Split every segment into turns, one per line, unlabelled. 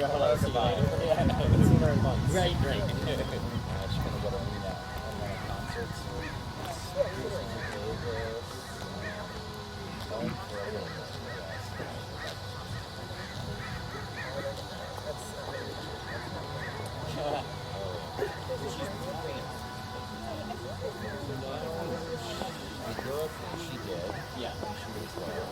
got a lot of survival.
Yeah, I haven't seen her in months.
Right. She's gonna go to online concerts. Vegas. Home for a little bit. She grew up, she did.
Yeah.
She was there.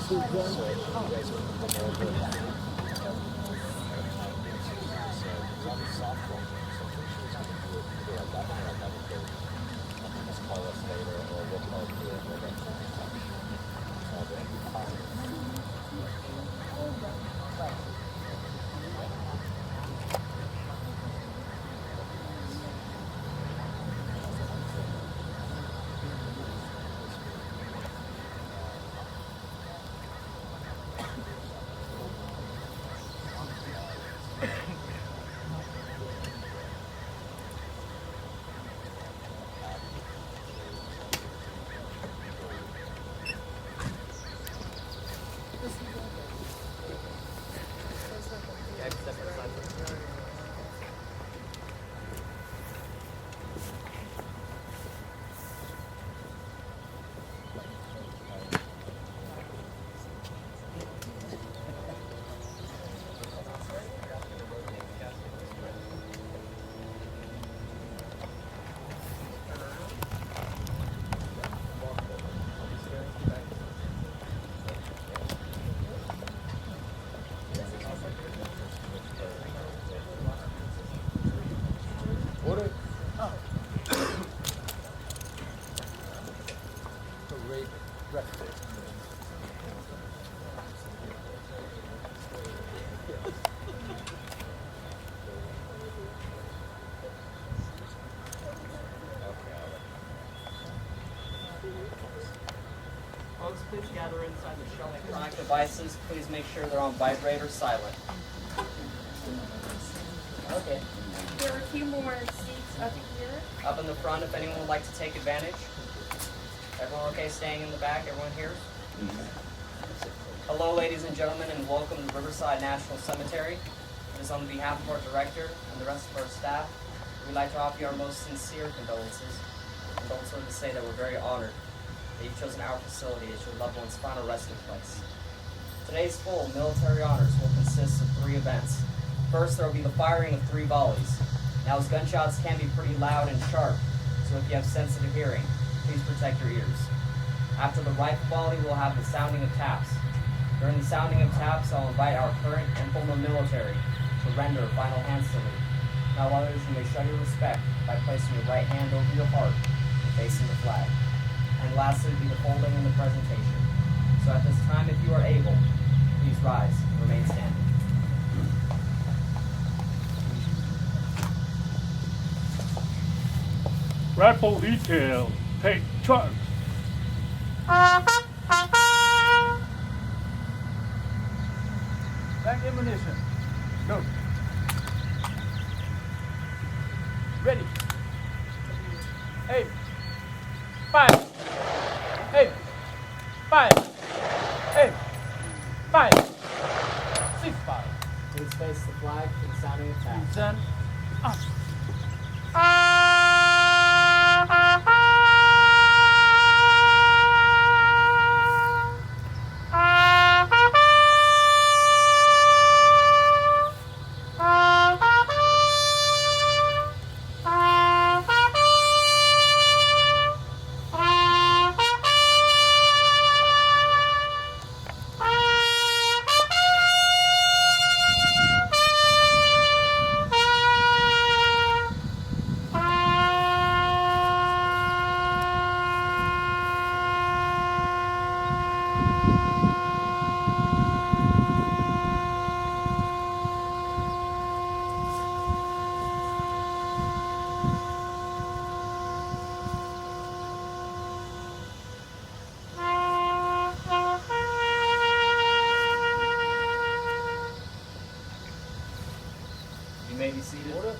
She grew up on
Folks, please gather inside the shell electronic devices. Please make sure they're on vibrate or silent. Okay.
There are a few more seats up here.
Up in the front, if anyone would like to take advantage. Everyone okay staying in the back? Everyone here? Hello, ladies and gentlemen, and welcome to Riverside National Cemetery. It is on behalf of our director and the rest of our staff, we'd like to offer you our most sincere condolences. And also to say that we're very honored that you've chosen our facility as your loved one's final resting place. Today's full military honors will consist of 3 events. First, there will be the firing of 3 volleys. Now, as gunshots can be pretty loud and sharp, so if you have sensitive hearing, please protect your ears. After the rifle volley, we'll have the sounding of taps. During the sounding of taps, I'll invite our current and former military to render final hand salute. Now others, you may show your respect by placing your right hand over your heart and facing the flag. And lastly will be the folding and the presentation. So at this time, if you are able, please rise and remain standing.
Rifle detail, take charge. Back ammunition. Go. Ready. Aim. Fire. Aim. Fire. Aim. Fire. Ceasefire.
Please face the flag for the sounding of taps.
Stand up.
You may be seated.
Order.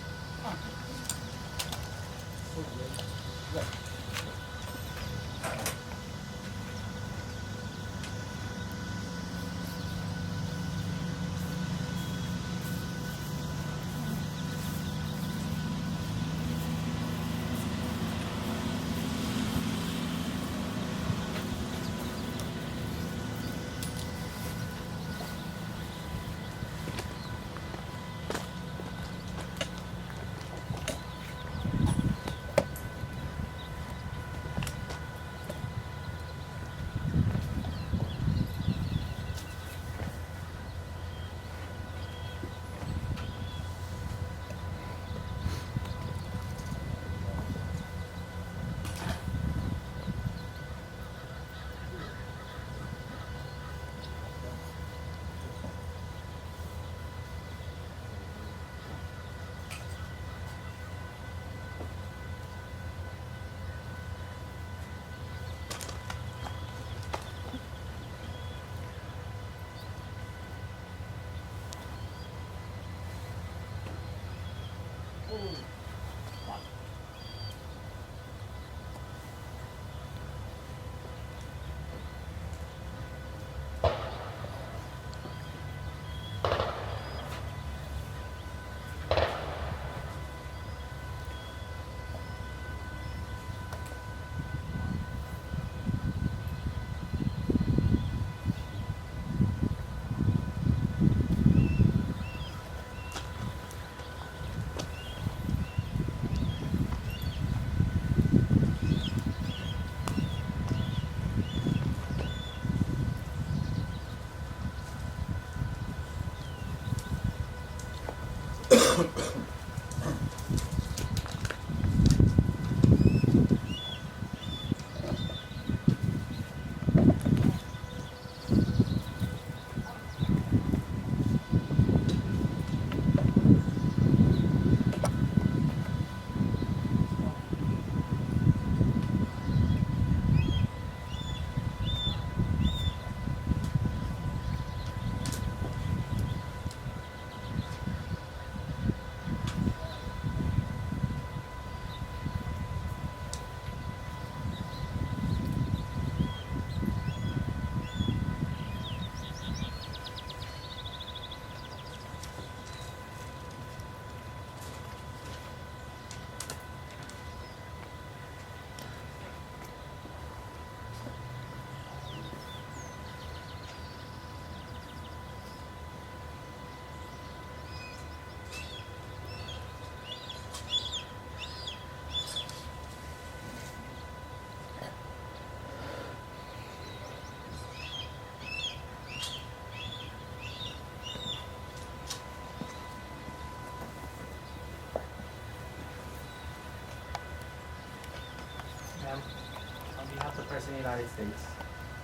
President of the United States,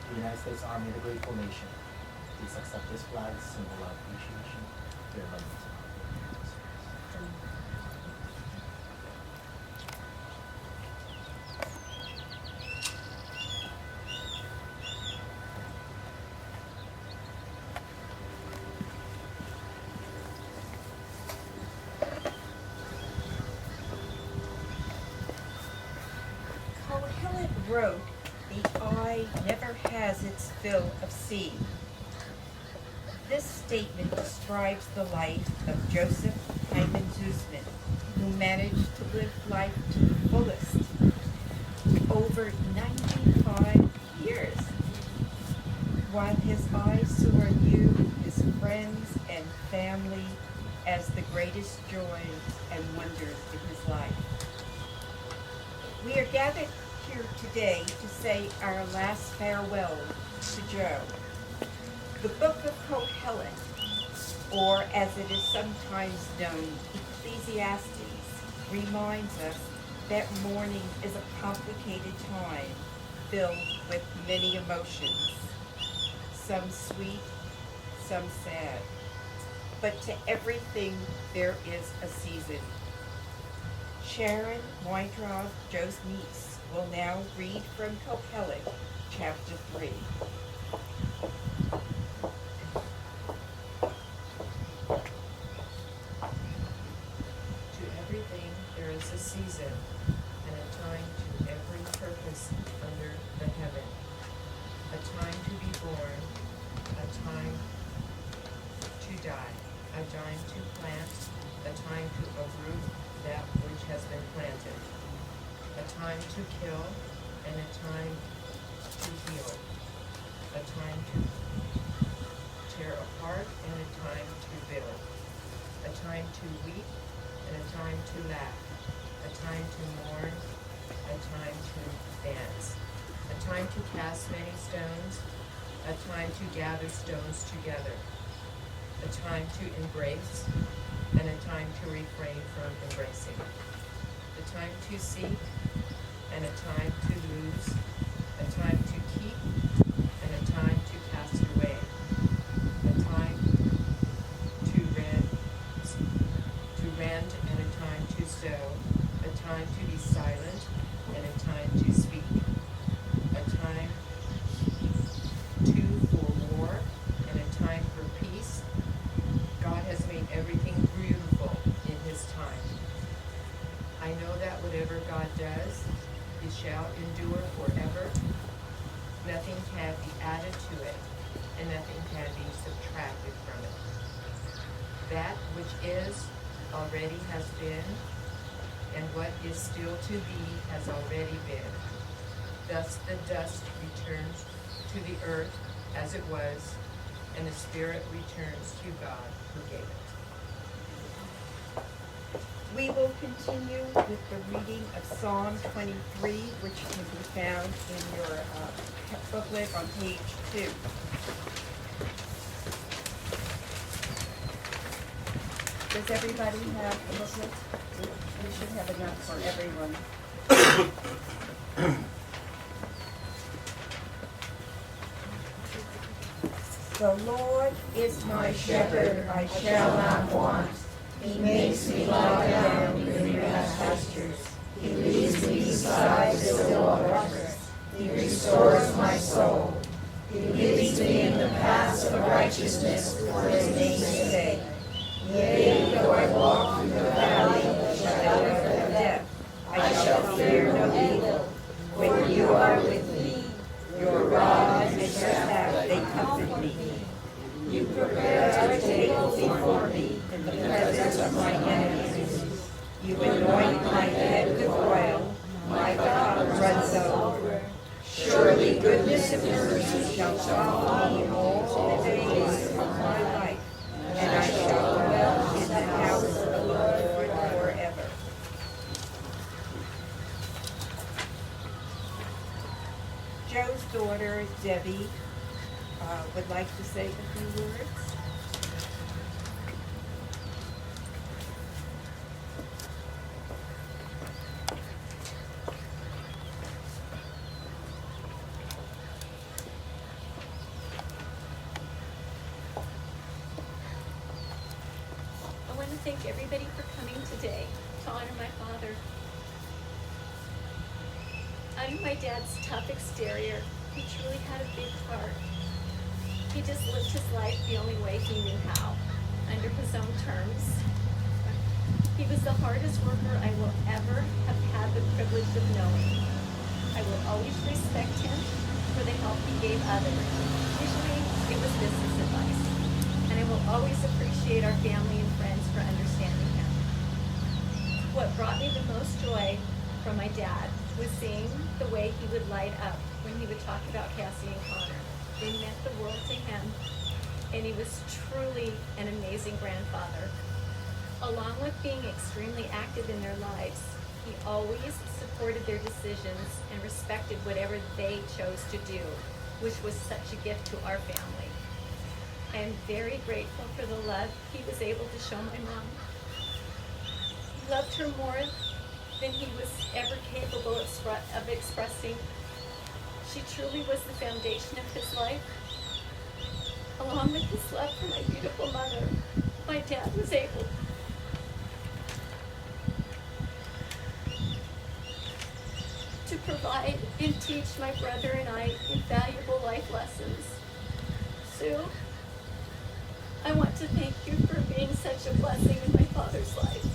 the United States Army of the Grateful Nation. Please accept this flag, symbol of appreciation. Your love.
Cohellant wrote, "The eye never has its fill of sea." This statement describes the life of Joseph Hyman Zusman, who managed to live life to the fullest. Over 95 years. While his eyes saw anew his friends and family as the greatest joys and wonders in his life. We are gathered here today to say our last farewell to Joe. The Book of Cohellant, or as it is sometimes known, Ecclesiastes, reminds us that mourning is a complicated time filled with many emotions, some sweet, some sad. But to everything there is a season. Sharon Weintraub, Joe's niece, will now read from Cohellant, chapter 3.
To everything there is a season, and a time to every purpose under the heaven. A time to be born, a time to die, a time to plant, a time to uproot that which has been planted, a time to kill, and a time to heal, a time to tear apart, and a time to build, a time to weep, and a time to laugh, a time to mourn, a time to dance, a time to cast many stones, a time to gather stones together, a time to embrace, and a time to refrain from embracing, a time to seek, and a time to lose, a time to keep, and a time to cast away, a time to rend, and a time to sow, a time to be silent, and a time to speak, a time for war, and a time for peace. God has made everything beautiful in his time. I know that whatever God does, it shall endure forever. Nothing can be added to it, and nothing can be subtracted from it. That which is already has been, and what is still to be has already been. Thus the dust returns to the earth as it was, and the spirit returns to God who gave it.
We will continue with the reading of Psalm 23, which can be found in your booklet on page 2. Does everybody have the booklet? We should have enough for everyone. The Lord is my shepherd, I shall not want. He makes me lie down in green pastures. He leads me beside still waters. He restores my soul. He leads me in the paths of righteousness for his name's sake. Yea, though I walk through the valley of the shadow of death, I shall fear no evil. When you are with me, your rod and your staff, they comfort me. You prepare a table before me in the presence of my enemies. You anoint my head with oil, my cup runs over. Surely goodness and mercy shall follow me all the days of my life, and I shall dwell in the house of the Lord forever. Joe's daughter, Debbie, would like to say a few words.
to thank everybody for coming today to honor my father. Under my dad's tough exterior, he truly had a big heart. He just lived his life the only way he knew how, under his own terms. He was the hardest worker I will ever have had the privilege of knowing. I will always respect him for the help he gave others. Usually, it was business advice. And I will always appreciate our family and friends for understanding him. What brought me the most joy from my dad was seeing the way he would light up when he would talk about Cassie and Connor. They meant the world to him, and he was truly an amazing grandfather. Along with being extremely active in their lives, he always supported their decisions and respected whatever they chose to do, which was such a gift to our family. I am very grateful for the love he was able to show my mom. He loved her more than he was ever capable of expressing. She truly was the foundation of his life. Along with his love for my beautiful mother, my dad was able to provide and teach my brother and I invaluable life lessons. Sue, I want to thank you for being such a blessing in my father's life.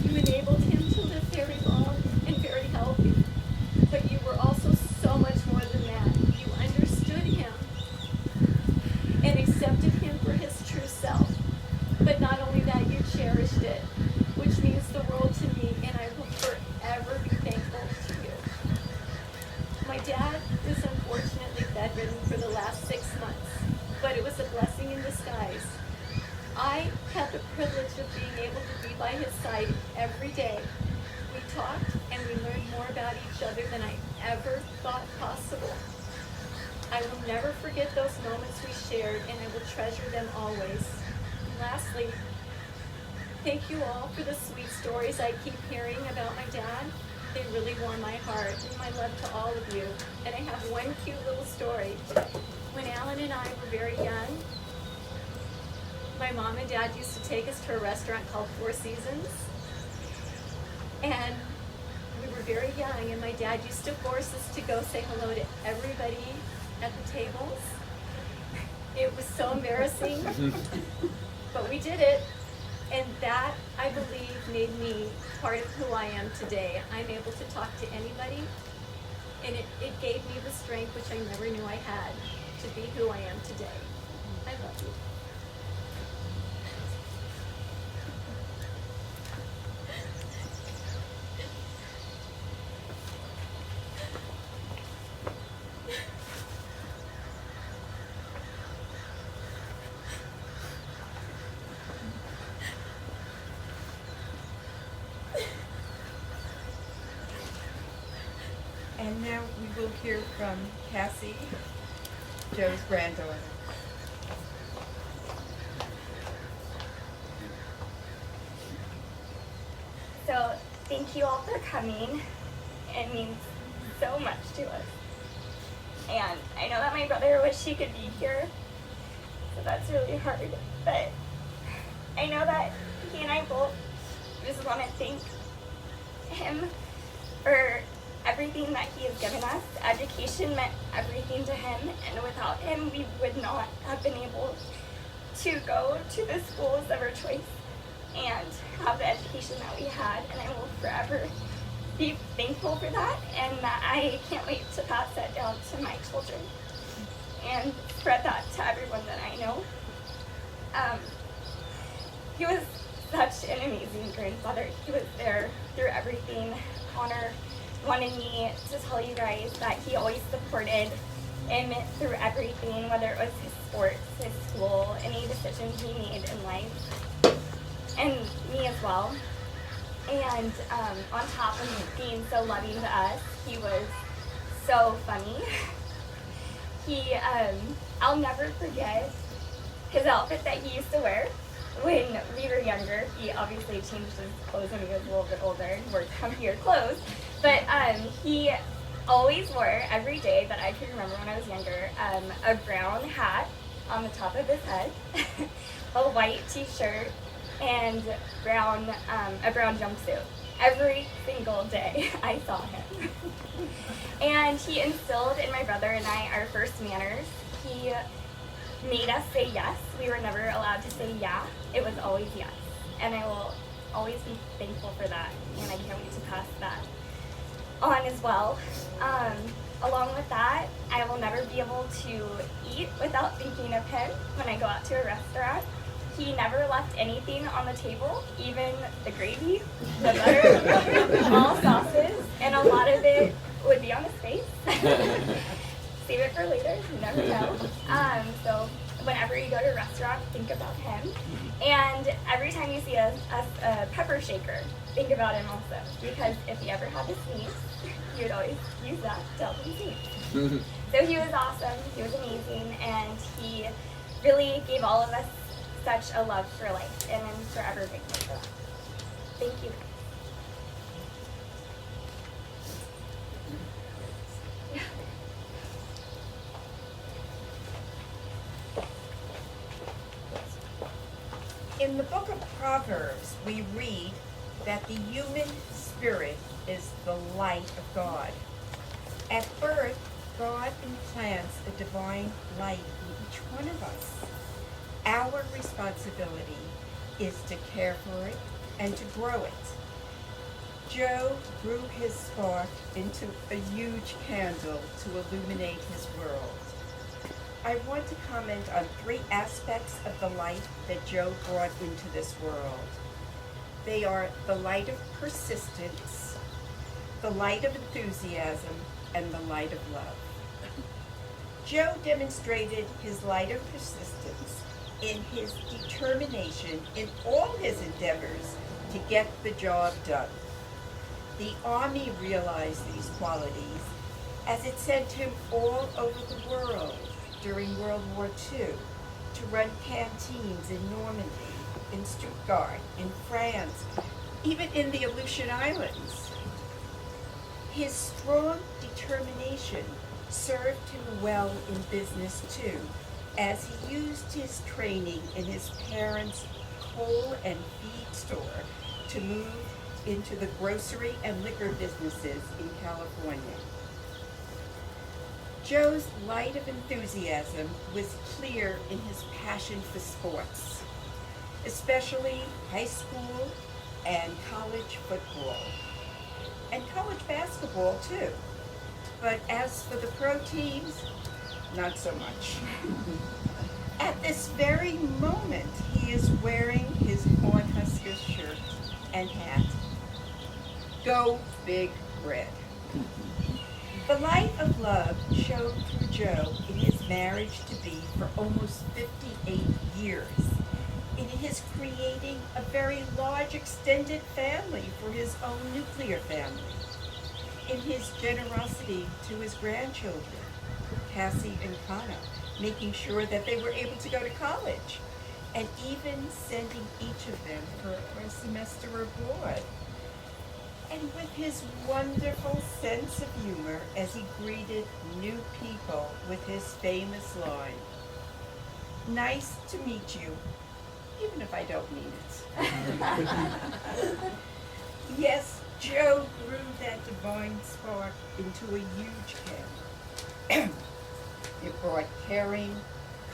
You enabled him to live very long and very healthy, but you were also so much more than that. You understood him and accepted him for his true self. But not only that, you cherished it, which means the world to me, and I will forever be thankful to you. My dad was unfortunately bedridden for the last 6 months, but it was a blessing in disguise. I had the privilege of being able to be by his side every day. We talked and we learned more about each other than I ever thought possible. I will never forget those moments we shared, and I will treasure them always. And lastly, thank you all for the sweet stories I keep hearing about my dad. They really warm my heart, and my love to all of you. And I have one cute little story. When Alan and I were very young, my mom and dad used to take us to a restaurant called Four Seasons. And we were very young, and my dad used to force us to go say hello to everybody at the tables. It was so embarrassing, but we did it. And that, I believe, made me part of who I am today. I'm able to talk to anybody, and it gave me the strength which I never knew I had to be who I am today. I love you.
And now we will hear from Cassie, Joe's granddaughter.
So thank you all for coming. It means so much to us. And I know that my brother wished he could be here, so that's really hard. But I know that he and I both just want to thank him for everything that he has given us. Education meant everything to him, and without him, we would not have been able to go to the schools of our choice and have the education that we had, and I will forever be thankful for that, and that I can't wait to pass that down to my children and spread that to everyone that I know. He was such an amazing grandfather. He was there through everything. Connor wanted me to tell you guys that he always supported him through everything, whether it was his sports, his school, any decisions he made in life, and me as well. And on top of being so loving to us, he was so funny. I'll never forget his outfit that he used to wear when we were younger. He obviously changed his clothes when he was a little bit older and wore comfier clothes. But he always wore, every day that I can remember when I was younger, a brown hat on the top of his head, a white t-shirt, and a brown jumpsuit. Every single day I saw him. And he instilled in my brother and I our first manners. He made us say yes. We were never allowed to say yeah. It was always yes. And I will always be thankful for that, and I can't wait to pass that on as well. Along with that, I will never be able to eat without thinking of him when I go out to a restaurant. He never left anything on the table, even the gravy, the butter, all sauces, and a lot of it would be on his face. Save it for later, you never know. So whenever you go to a restaurant, think about him. And every time you see a pepper shaker, think about him also. Because if he ever had to sneeze, he would always use that to help him sneeze. So he was awesome, he was amazing, and he really gave all of us such a love for life, and I'm forever grateful for that. Thank you.
In the book of Proverbs, we read that the human spirit is the light of God. At birth, God implants a divine light in each one of us. Our responsibility is to care for it and to grow it. Joe grew his spark into a huge candle to illuminate his world. I want to comment on 3 aspects of the light that Joe brought into this world. They are the light of persistence, the light of enthusiasm, and the light of love. Joe demonstrated his light of persistence in his determination in all his endeavors to get the job done. The Army realized these qualities as it sent him all over the world during World War II to run canteens in Normandy, in Stuttgart, in France, even in the Aleutian Islands. His strong determination served him well in business too, as he used his training in his parents' coal and feed store to move into the grocery and liquor businesses in California. Joe's light of enthusiasm was clear in his passion for sports, especially high school and college football, and college basketball too. But as for the pro teams, not so much. At this very moment, he is wearing his Cornhuskers shirt and hat. Go Big Red. The light of love shone through Joe in his marriage to be for almost 58 years, in his creating a very large extended family for his own nuclear family, in his generosity to his grandchildren, Cassie and Connor, making sure that they were able to go to college, and even sending each of them for a semester abroad. And with his wonderful sense of humor as he greeted new people with his famous line, "Nice to meet you, even if I don't mean it." Yes, Joe grew that divine spark into a huge candle. It brought caring,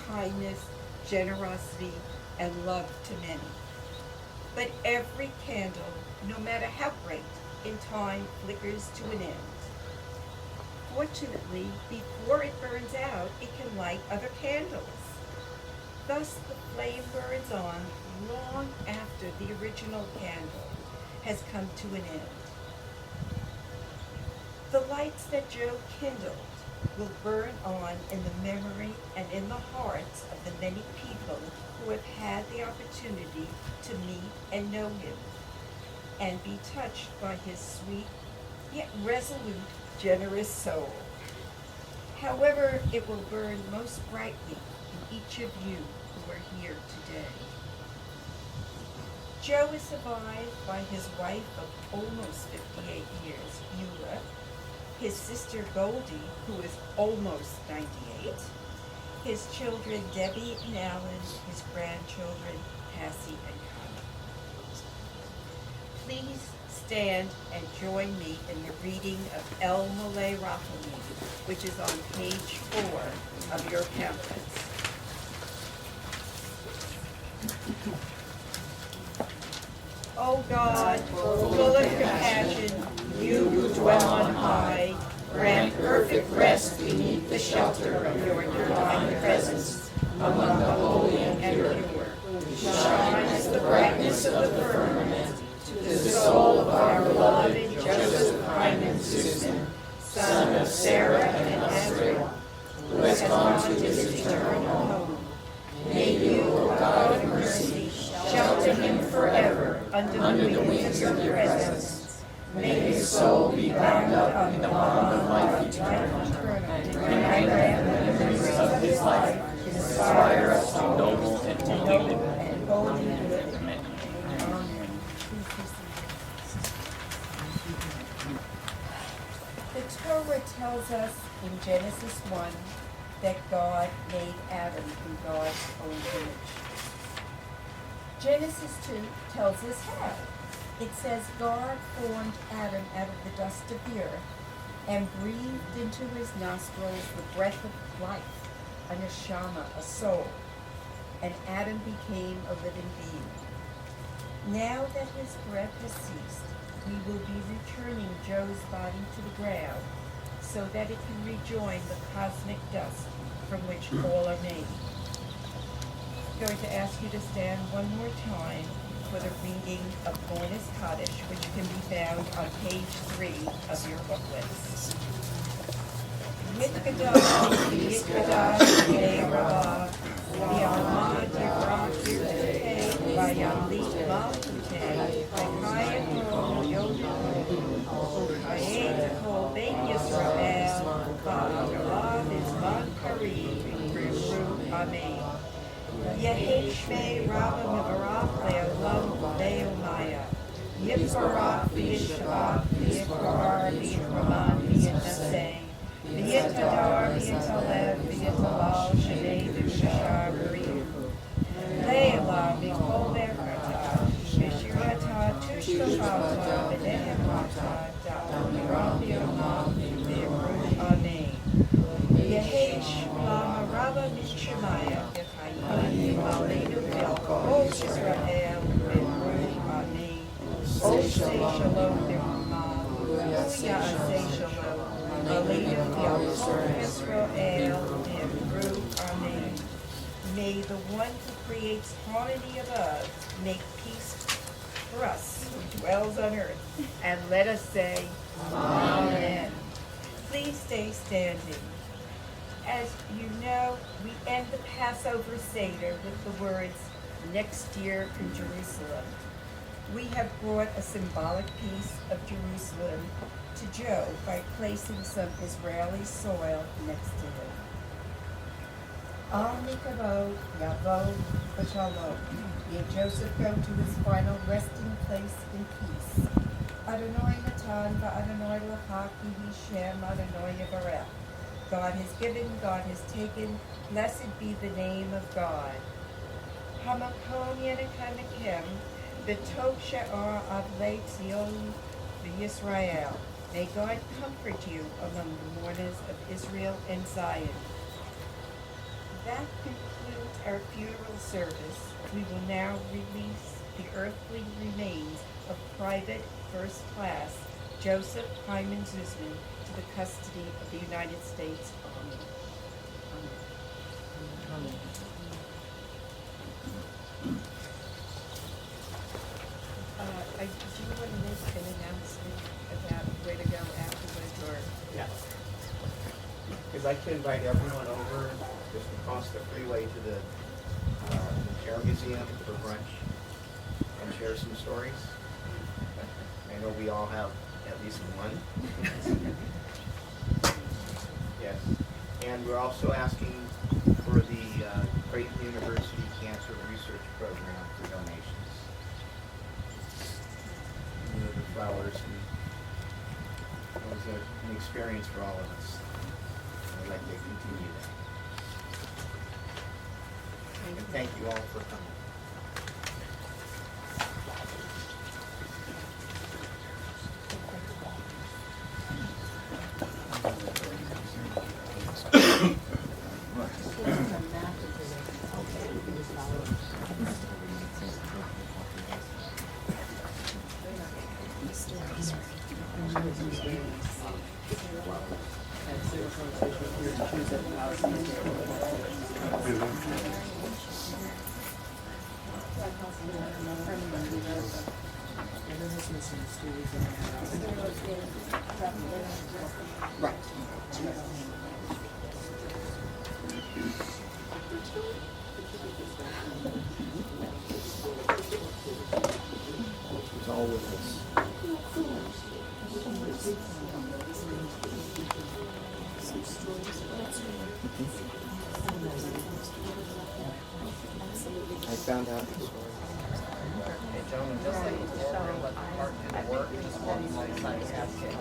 kindness, generosity, and love to many. But every candle, no matter how bright, in time flickers to an end. Fortunately, before it burns out, it can light other candles. Thus, the flame burns on long after the original candle has come to an end. The lights that Joe kindled will burn on in the memory and in the hearts of the many people who have had the opportunity to meet and know him, and be touched by his sweet, yet resolute, generous soul. However, it will burn most brightly in each of you who are here today. Joe is survived by his wife of almost 58 years, Beulah, his sister Goldie, who is almost 98, his children Debbie and Alan, his grandchildren Cassie and Connor. Please stand and join me in the reading of El Mole Rachami, which is on page 4 of your pamphlets. O God, full of compassion, you who dwell on high, grant perfect rest beneath the shelter of your divine presence among the holy and pure. Shine as the brightness of the firmament to the soul of our beloved Joseph Hyman Zusman, son of Sarah and Ezra, who has gone to his eternal home. May you, O God of mercy, shelter him forever under the wings of your presence. May his soul be bound up in the bond of life eternal. And I grant the memories of his life inspire us to noble and holy living. Amen. The Torah tells us in Genesis 1 that God made Adam in God's own image. Genesis 2 tells us how. It says God formed Adam out of the dust of the earth and breathed into his nostrils the breath of life, a neshama, a soul, and Adam became a living being. Now that his breath has ceased, we will be returning Joe's body to the ground so that it can rejoin the cosmic dust from which all are made. I'm going to ask you to stand one more time for the reading of Mourner's Kaddish, which can be found on page 3 of your booklets. Yitkadash, Yitkadash, Yehovah, V'yamad Yirach Yirteh, V'yamlit Malchuteh, V'chayet Kol Yodah, V'chayet Kol Beit Yisrael, V'agalav Izman Kareem, V'ru Amen. Yeheshmei Rabba Mevarach Le'olam Le'omaya. Yitbarach V'yishavach V'yitbar V'yitraman V'yitnaseh. V'yitadar V'yitalev V'yitalal Shenei V'shashar V'rihu. Le'ela V'kol Berkata V'shirata Tushkachata V'nehemata Da'amiram V'yomam V'yimru Amen. Yehesh Lama Rabba Mishemaya Yechayim Aleinu V'Kol Yisrael V'Ru Amen. Oseh Shalom V'Rama Uya'aseh Shalom Aleinu V'Kol Yisrael V'Ru Amen. May the one who creates harmony above make peace for us who dwells on earth, and let us say Amen. Please stay standing. As you know, we end the Passover Seder with the words, next year in Jerusalem. We have brought a symbolic piece of Jerusalem to Joe by placing some Israeli soil next to him. Al Nikavod Yavod B'Shalom. May Joseph go to his final resting place in peace. Adonai Natan v'Adonai L'cha ki Shem Adonai Yivarech. God has given, God has taken, blessed be the name of God. Hamakom Yenekanakim, V'tov She'ar Avlei Tzion V'Yisrael. May God comfort you among the mourners of Israel and Zion. That concludes our funeral service. We will now release the earthly remains of Private First Class Joseph Hyman Zusman to the custody of the United States Army. Amen. Do you want to make an announcement about where to go afterwards, or?
Yeah. Because I'd like to invite everyone over just across the freeway to the Air Museum for brunch and share some stories. I know we all have at least one. Yes. And we're also asking for the Creighton University Cancer Research Program for donations. You know, the flowers, and it was an experience for all of us. I'd like to continue that. And thank you all for coming. He's all with us. I found out the story.
Hey, gentlemen, just like before, we're gonna let the part do the work, just one alongside the casket.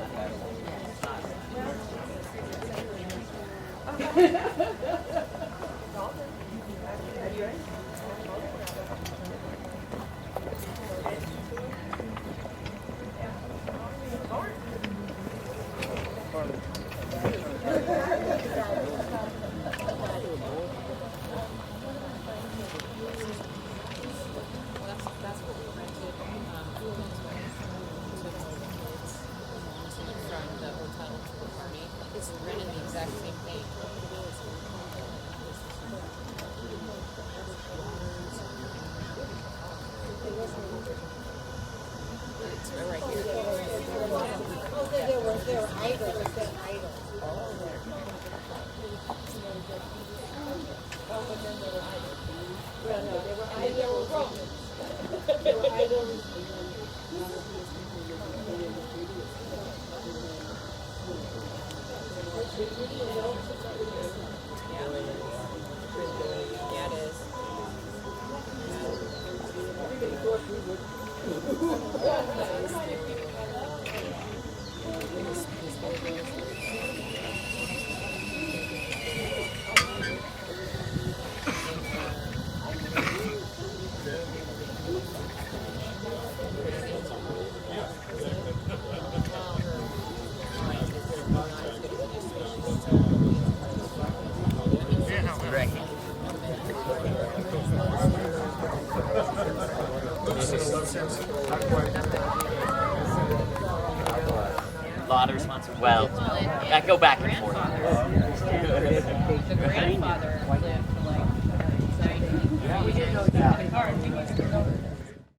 A lot of responsibility. Well, I go back and forth.